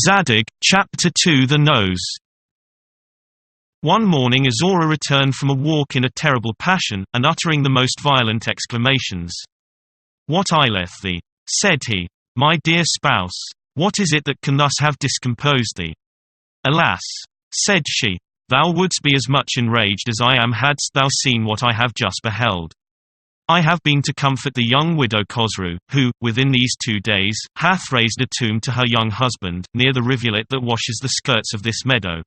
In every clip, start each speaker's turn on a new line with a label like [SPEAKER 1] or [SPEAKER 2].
[SPEAKER 1] Zadig, Chapter 2 The Nose. One morning Azora returned from a walk in a terrible passion, and uttering the most violent exclamations. "What aileth thee?" said he. "My dear spouse, what is it that can thus have discomposed thee?" "Alas," said she, "thou wouldst be as much enraged as I am hadst thou seen what I have just beheld. I have been to comfort the young widow Khosroo, who, within these 2 days, hath raised a tomb to her young husband, near the rivulet that washes the skirts of this meadow.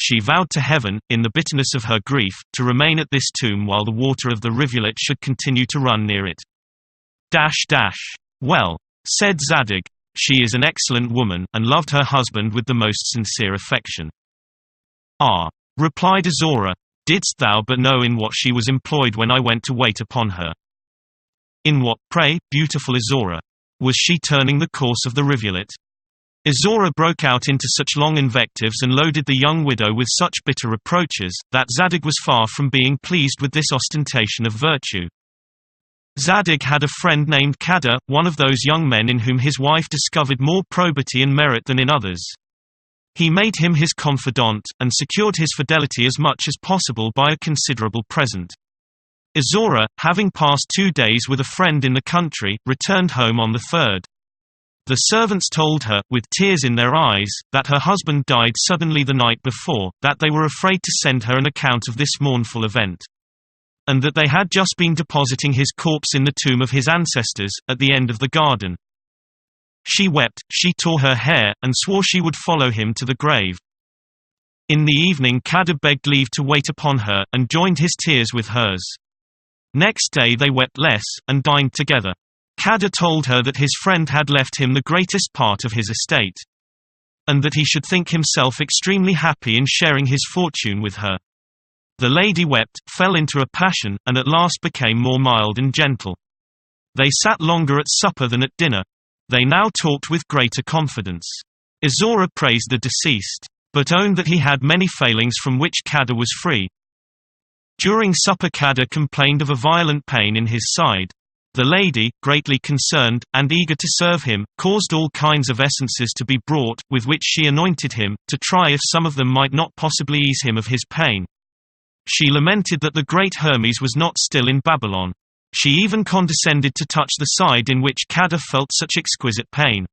[SPEAKER 1] She vowed to heaven, in the bitterness of her grief, to remain at this tomb while the water of the rivulet should continue to run near it." "Well," said Zadig, "she is an excellent woman, and loved her husband with the most sincere affection." "Ah," replied Azora, "didst thou but know in what she was employed when I went to wait upon her." "In what, pray, beautiful Azora? Was she turning the course of the rivulet?" Azora broke out into such long invectives and loaded the young widow with such bitter reproaches, that Zadig was far from being pleased with this ostentation of virtue. Zadig had a friend named Kadr, one of those young men in whom his wife discovered more probity and merit than in others. He made him his confidant, and secured his fidelity as much as possible by a considerable present. Azora, having passed 2 days with a friend in the country, returned home on the third. The servants told her, with tears in their eyes, that her husband died suddenly the night before, that they were afraid to send her an account of this mournful event, and that they had just been depositing his corpse in the tomb of his ancestors, at the end of the garden. She wept, she tore her hair, and swore she would follow him to the grave. In the evening Kadr begged leave to wait upon her, and joined his tears with hers. Next day they wept less, and dined together. Kadr told her that his friend had left him the greatest part of his estate, and that he should think himself extremely happy in sharing his fortune with her. The lady wept, fell into a passion, and at last became more mild and gentle. They sat longer at supper than at dinner. They now talked with greater confidence. Azora praised the deceased, but owned that he had many failings from which Kadr was free. During supper Kadr complained of a violent pain in his side. The lady, greatly concerned, and eager to serve him, caused all kinds of essences to be brought, with which she anointed him, to try if some of them might not possibly ease him of his pain. She lamented that the great Hermes was not still in Babylon. She even condescended to touch the side in which Kadr felt such exquisite pain.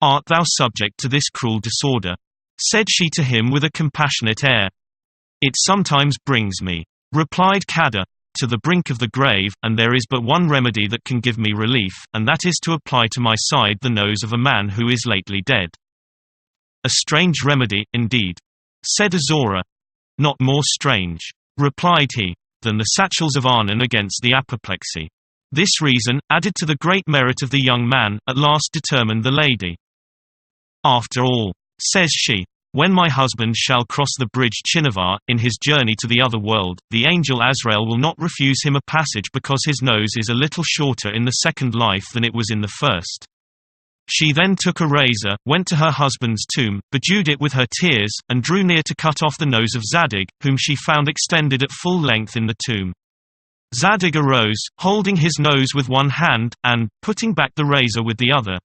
[SPEAKER 1] "Art thou subject to this cruel disorder?" said she to him with a compassionate air. "It sometimes brings me," replied Kadr, "to the brink of the grave, and there is but one remedy that can give me relief, and that is to apply to my side the nose of a man who is lately dead." "A strange remedy, indeed," said Azora. "Not more strange," replied he, "than the satchels of Arnon against the apoplexy. This reason, added to the great merit of the young man, at last determined the lady. After all," says she, "when my husband shall cross the bridge Chinavar, in his journey to the other world, the angel Azrael will not refuse him a passage because his nose is a little shorter in the second life than it was in the first." She then took a razor, went to her husband's tomb, bedewed it with her tears, and drew near to cut off the nose of Zadig, whom she found extended at full length in the tomb. Zadig arose, holding his nose with one hand, and, putting back the razor with the other.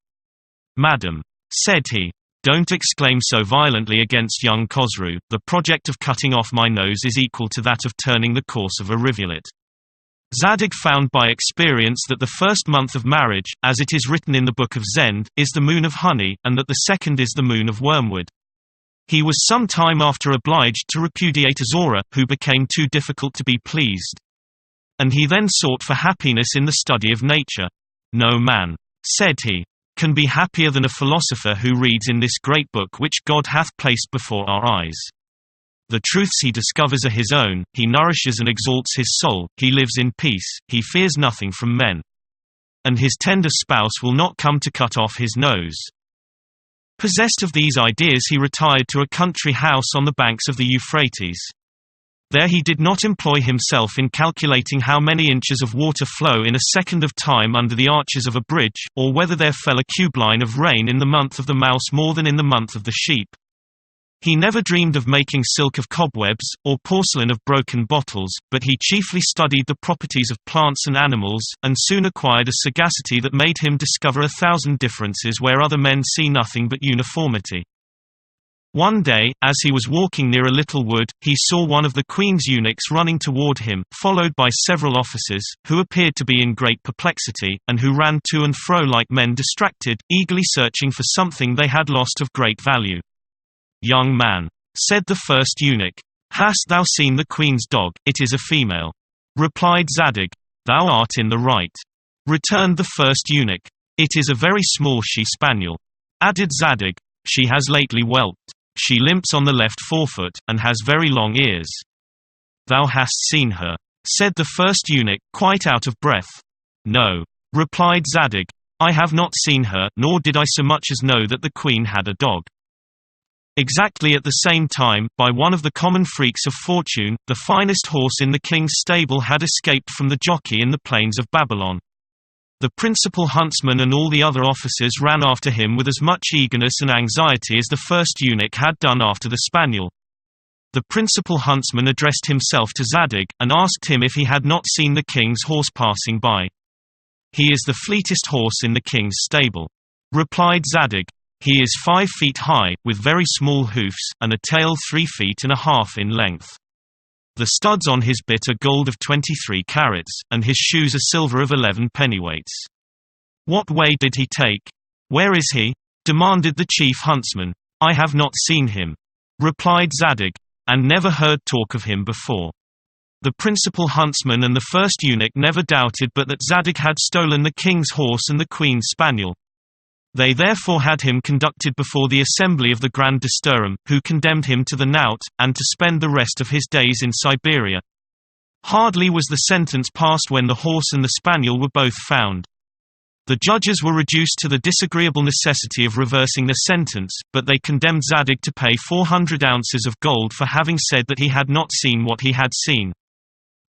[SPEAKER 1] "Madam," said he, "don't exclaim so violently against young Khosroo. The project of cutting off my nose is equal to that of turning the course of a rivulet." Zadig found by experience that the first month of marriage, as it is written in the Book of Zend, is the moon of honey, and that the second is the moon of wormwood. He was some time after obliged to repudiate Azora, who became too difficult to be pleased. And he then sought for happiness in the study of nature. "No man," said he, "can be happier than a philosopher who reads in this great book which God hath placed before our eyes. The truths he discovers are his own, he nourishes and exalts his soul, he lives in peace, he fears nothing from men. And his tender spouse will not come to cut off his nose." Possessed of these ideas he retired to a country house on the banks of the Euphrates. There he did not employ himself in calculating how many inches of water flow in a second of time under the arches of a bridge, or whether there fell a cube line of rain in the month of the mouse more than in the month of the sheep. He never dreamed of making silk of cobwebs, or porcelain of broken bottles, but he chiefly studied the properties of plants and animals, and soon acquired a sagacity that made him discover 1,000 differences where other men see nothing but uniformity. One day, as he was walking near a little wood, he saw one of the queen's eunuchs running toward him, followed by several officers, who appeared to be in great perplexity, and who ran to and fro like men distracted, eagerly searching for something they had lost of great value. "Young man," said the first eunuch, "hast thou seen the queen's dog? It is a female." Replied Zadig, "Thou art in the right." Returned the first eunuch, "It is a very small she-spaniel." Added Zadig, "She has lately whelped. She limps on the left forefoot, and has very long ears." "Thou hast seen her?" said the first eunuch, quite out of breath. "No," replied Zadig, "I have not seen her, nor did I so much as know that the queen had a dog." Exactly at the same time, by one of the common freaks of fortune, the finest horse in the king's stable had escaped from the jockey in the plains of Babylon. The principal huntsman and all the other officers ran after him with as much eagerness and anxiety as the first eunuch had done after the spaniel. The principal huntsman addressed himself to Zadig, and asked him if he had not seen the king's horse passing by. "He is the fleetest horse in the king's stable," replied Zadig. "He is 5 feet high, with very small hoofs, and a tail 3 feet and a half in length. The studs on his bit are gold of 23 carats, and his shoes are silver of 11 pennyweights." "What way did he take? Where is he?" demanded the chief huntsman. "I have not seen him," replied Zadig, "and never heard talk of him before." The principal huntsman and the first eunuch never doubted but that Zadig had stolen the king's horse and the queen's spaniel. They therefore had him conducted before the assembly of the Grand Disturum, who condemned him to the knout, and to spend the rest of his days in Siberia. Hardly was the sentence passed when the horse and the spaniel were both found. The judges were reduced to the disagreeable necessity of reversing the sentence, but they condemned Zadig to pay 400 ounces of gold for having said that he had not seen what he had seen.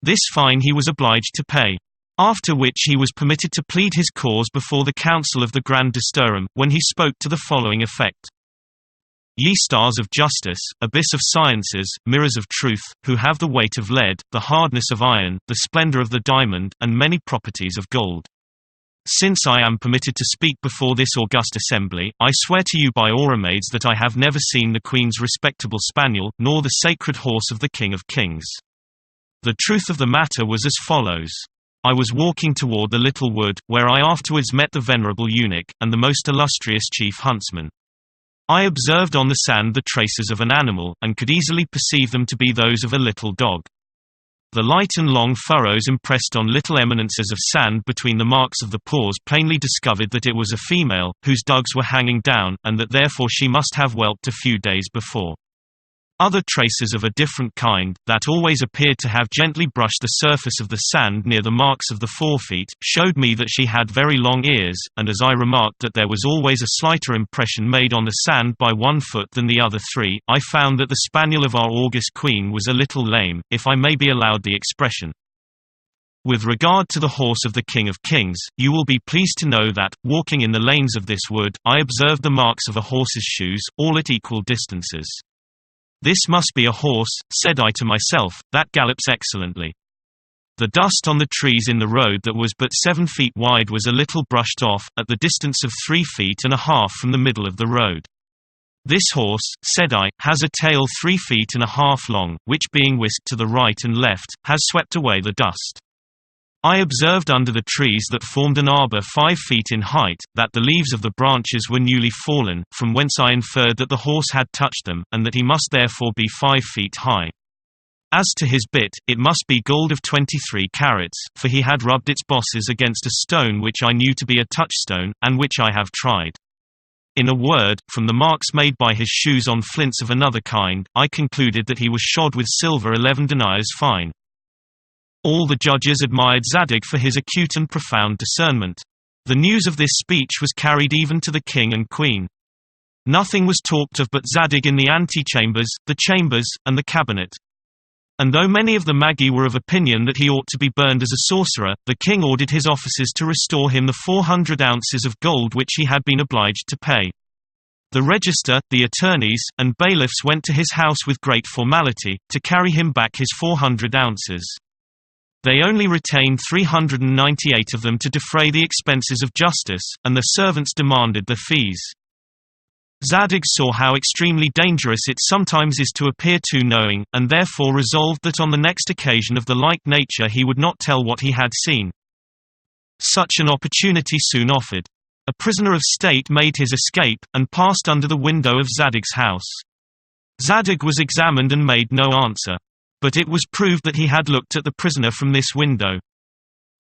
[SPEAKER 1] This fine he was obliged to pay. After which he was permitted to plead his cause before the council of the Grand Disturum, when he spoke to the following effect: "Ye stars of justice, abyss of sciences, mirrors of truth, who have the weight of lead, the hardness of iron, the splendor of the diamond, and many properties of gold. Since I am permitted to speak before this august assembly, I swear to you by Oromades that I have never seen the Queen's respectable spaniel, nor the sacred horse of the King of Kings. The truth of the matter was as follows. I was walking toward the little wood, where I afterwards met the venerable eunuch, and the most illustrious chief huntsman. I observed on the sand the traces of an animal, and could easily perceive them to be those of a little dog. The light and long furrows impressed on little eminences of sand between the marks of the paws plainly discovered that it was a female, whose dugs were hanging down, and that therefore she must have whelped a few days before. Other traces of a different kind, that always appeared to have gently brushed the surface of the sand near the marks of the forefeet, showed me that she had very long ears, and as I remarked that there was always a slighter impression made on the sand by one foot than the other 3, I found that the spaniel of our august queen was a little lame, if I may be allowed the expression. With regard to the horse of the King of Kings, you will be pleased to know that, walking in the lanes of this wood, I observed the marks of a horse's shoes, all at equal distances. This must be a horse, said I to myself, that gallops excellently. The dust on the trees in the road that was but 7 feet wide was a little brushed off, at the distance of 3 feet and a half from the middle of the road. This horse, said I, has a tail 3 feet and a half long, which being whisked to the right and left, has swept away the dust. I observed under the trees that formed an arbor 5 feet in height, that the leaves of the branches were newly fallen, from whence I inferred that the horse had touched them, and that he must therefore be 5 feet high. As to his bit, it must be gold of 23 carats, for he had rubbed its bosses against a stone which I knew to be a touchstone, and which I have tried. In a word, from the marks made by his shoes on flints of another kind, I concluded that he was shod with silver 11 deniers fine. All the judges admired Zadig for his acute and profound discernment. The news of this speech was carried even to the king and queen. Nothing was talked of but Zadig in the antechambers, the chambers, and the cabinet. And though many of the Magi were of opinion that he ought to be burned as a sorcerer, the king ordered his officers to restore him the 400 ounces of gold which he had been obliged to pay. The register, the attorneys, and bailiffs went to his house with great formality, to carry him back his 400 ounces. They only retained 398 of them to defray the expenses of justice, and the servants demanded the fees. Zadig saw how extremely dangerous it sometimes is to appear too knowing, and therefore resolved that on the next occasion of the like nature he would not tell what he had seen. Such an opportunity soon offered. A prisoner of state made his escape, and passed under the window of Zadig's house. Zadig was examined and made no answer. But it was proved that he had looked at the prisoner from this window.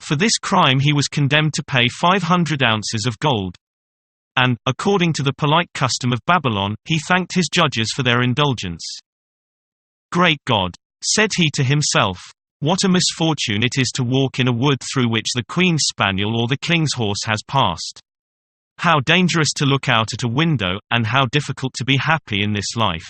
[SPEAKER 1] For this crime he was condemned to pay 500 ounces of gold. And, according to the polite custom of Babylon, he thanked his judges for their indulgence. "Great God!" said he to himself. "What a misfortune it is to walk in a wood through which the queen's spaniel or the king's horse has passed. How dangerous to look out at a window, and how difficult to be happy in this life."